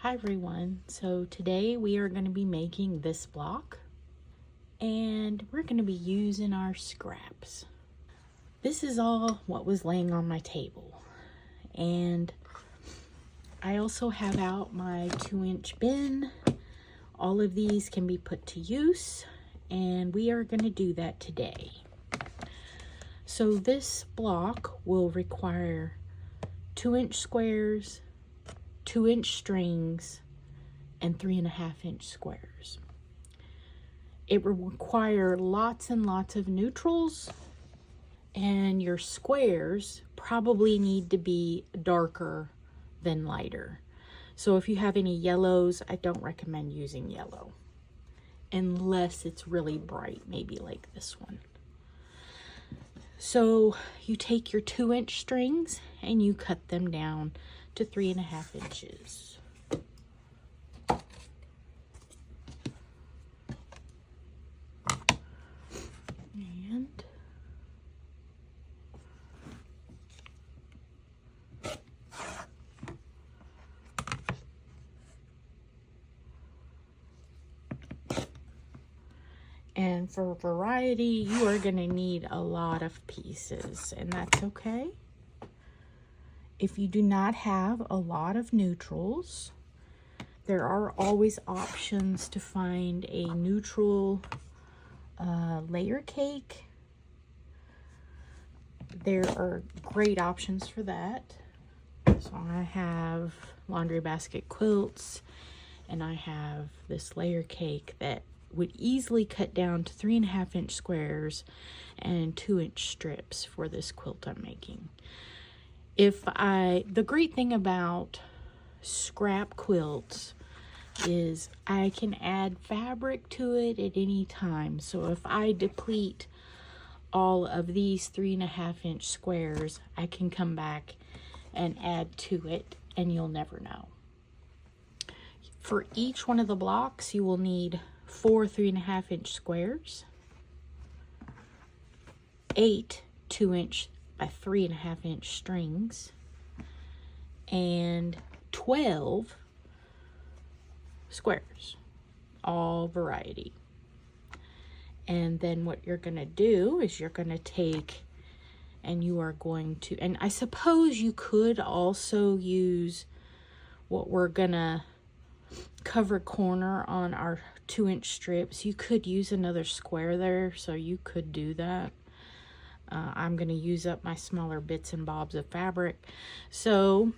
Hi everyone, so today we are going to be making this block and we're going to be using our scraps. This is all what was laying on my table, and I also have out my 2-inch bin. All of these can be put to use and we are going to do that today. So this block will require 2-inch squares, 2-inch strings, and 3.5-inch squares. It will require lots and lots of neutrals, and your squares probably need to be darker than lighter. So if you have any yellows, I don't recommend using yellow unless it's really bright, maybe like this one. So you take your 2-inch strings and you cut them down to 3.5 inches. And for variety, you are going to need a lot of pieces, and that's okay. If you do not have a lot of neutrals, there are always options to find a neutral layer cake. There are great options for that. So I have laundry basket quilts, and I have this layer cake that would easily cut down to 3.5-inch squares and 2-inch strips for this quilt I'm making. The great thing about scrap quilts is I can add fabric to it at any time. So if I deplete all of these 3.5-inch squares, I can come back and add to it and you'll never know. For each one of the blocks, you will need 4 3.5-inch squares, 8 2-inch by 3.5-inch strings, and 12 squares, all variety. And then what you're going to do is you're going to take and you are going to, and I suppose you could also use what we're going to cover corner on our 2-inch strips. You could use another square there, so you could do that. I'm going to use up my smaller bits and bobs of fabric, so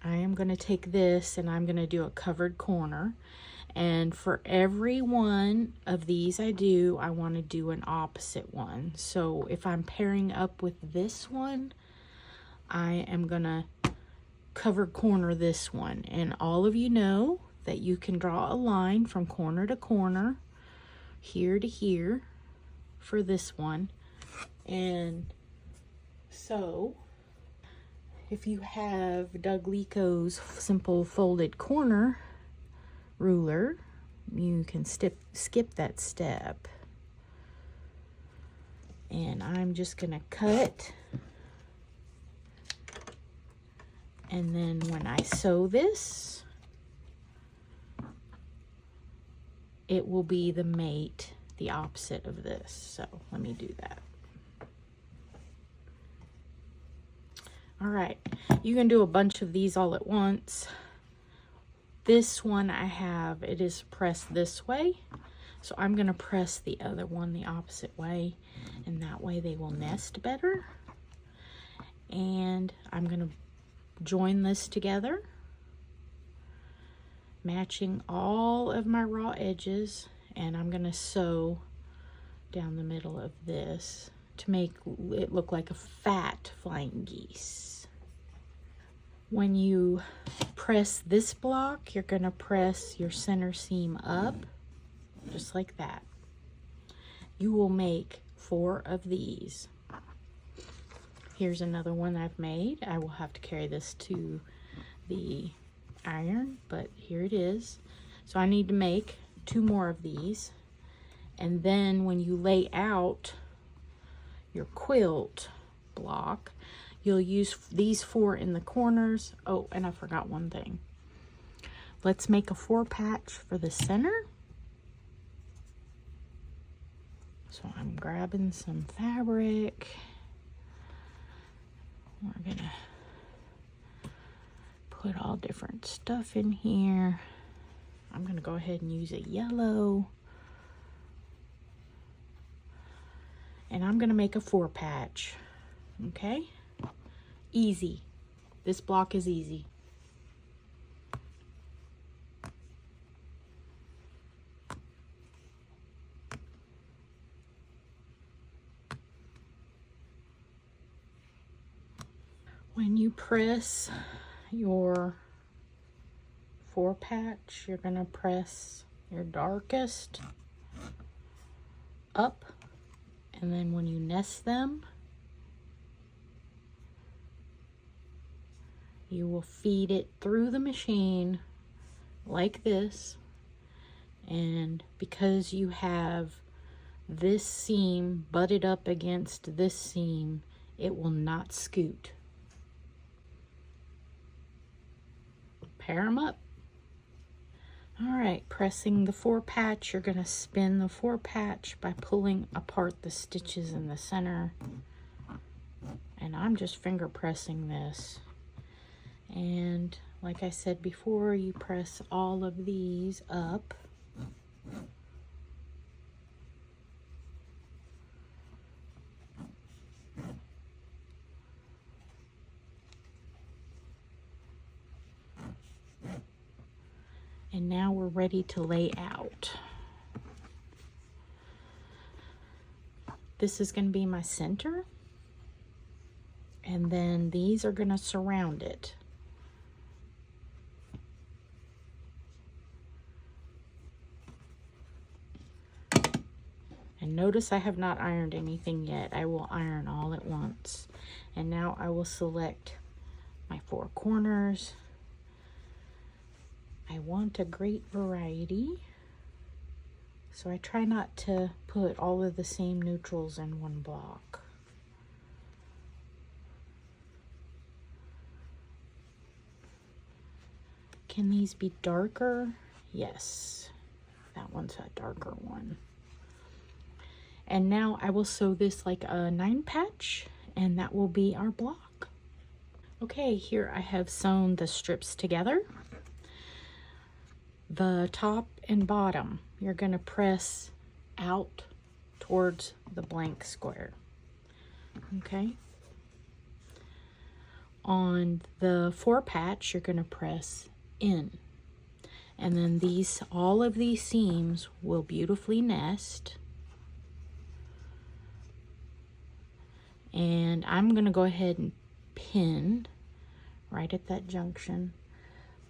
I am going to take this and I'm going to do a covered corner, and for every one of these I want to do an opposite one. So if I'm pairing up with this one, I am going to cover corner this one, and all of you know that you can draw a line from corner to corner, here to here for this one. And so if you have Doug Lico's simple folded corner ruler, you can skip that step. And I'm just gonna cut, and then when I sew this, it will be the mate, the opposite of this. So let me do that. All right, you can do a bunch of these all at once. This one I have, it is pressed this way. So I'm gonna press the other one the opposite way, and that way they will nest better. And I'm gonna join this together, matching all of my raw edges, and I'm gonna sew down the middle of this to make it look like a fat flying geese. When you press this block, you're gonna press your center seam up, just like that. You will make 4 of these. Here's another one I've made. I will have to carry this to the iron, but here it is. So I need to make 2 more of these, and then when you lay out your quilt block, you'll use these 4 in the corners. Oh, and I forgot one thing. let's make a 4 patch for the center. So I'm grabbing some fabric. We're gonna put all different stuff in here. I'm gonna go ahead and use a yellow. And I'm gonna make a 4 patch, okay? Easy. This block is easy. When you press your 4 patch, you're gonna press your darkest up, and then when you nest them, you will feed it through the machine like this, and because you have this seam butted up against this seam, it will not scoot. Pair them up. All right, pressing the 4 patch, you're gonna spin the 4 patch by pulling apart the stitches in the center. And I'm just finger pressing this. And like I said before, you press all of these up. And now we're ready to lay out. This is going to be my center. And then these are going to surround it. And notice I have not ironed anything yet. I will iron all at once. And now I will select my 4 corners. I want a great variety, so I try not to put all of the same neutrals in one block. Can these be darker? Yes, that one's a darker one. And now I will sew this like a 9 patch, and that will be our block. Okay, here I have sewn the strips together. The top and bottom, you're going to press out towards the blank square. Okay. On the 4 patch, you're going to press in. And then all of these seams will beautifully nest. And I'm going to go ahead and pin right at that junction.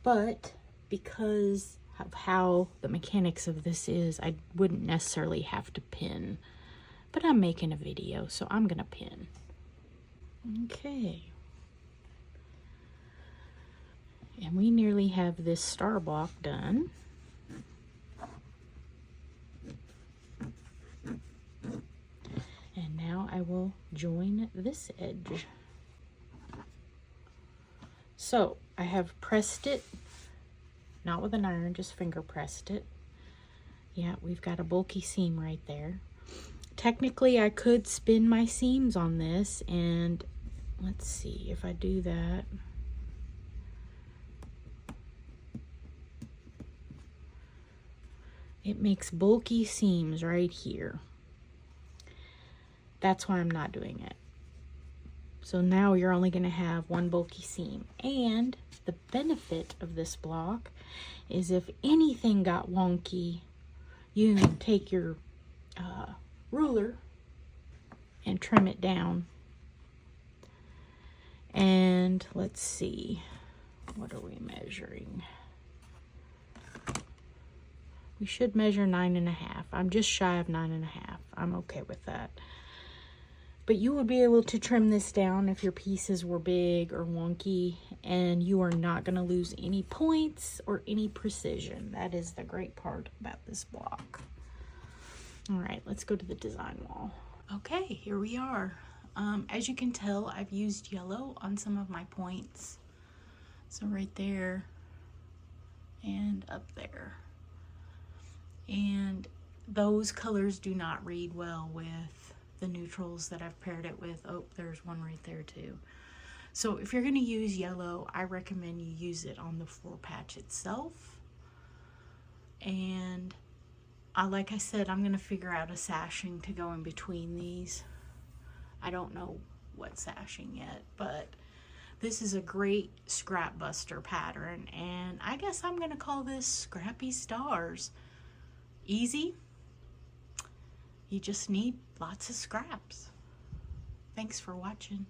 But because of how the mechanics of this is, I wouldn't necessarily have to pin. But I'm making a video, so I'm going to pin. Okay. And we nearly have this star block done. And now I will join this edge. So I have pressed it, not with an iron, just finger pressed it. Yeah, we've got a bulky seam right there. Technically, I could spin my seams on this, and let's see if I do that. It makes bulky seams right here. That's why I'm not doing it. So now you're only going to have one bulky seam. And the benefit of this block is if anything got wonky, you can take your ruler and trim it down. And let's see, what are we measuring? We should measure 9.5. I'm just shy of 9.5. I'm okay with that. But you would be able to trim this down if your pieces were big or wonky, and you are not going to lose any points or any precision. That is the great part about this block. All right, let's go to the design wall. Okay, here we are. As you can tell, I've used yellow on some of my points. So right there and up there. And those colors do not read well with the neutrals that I've paired it with. Oh, there's one right there too. So if you're going to use yellow, I recommend you use it on the floor patch itself. And like I said, I'm going to figure out a sashing to go in between these. I don't know what sashing yet, but this is a great scrap buster pattern, and I guess I'm going to call this Scrappy Stars. Easy. You just need lots of scraps. Thanks for watching.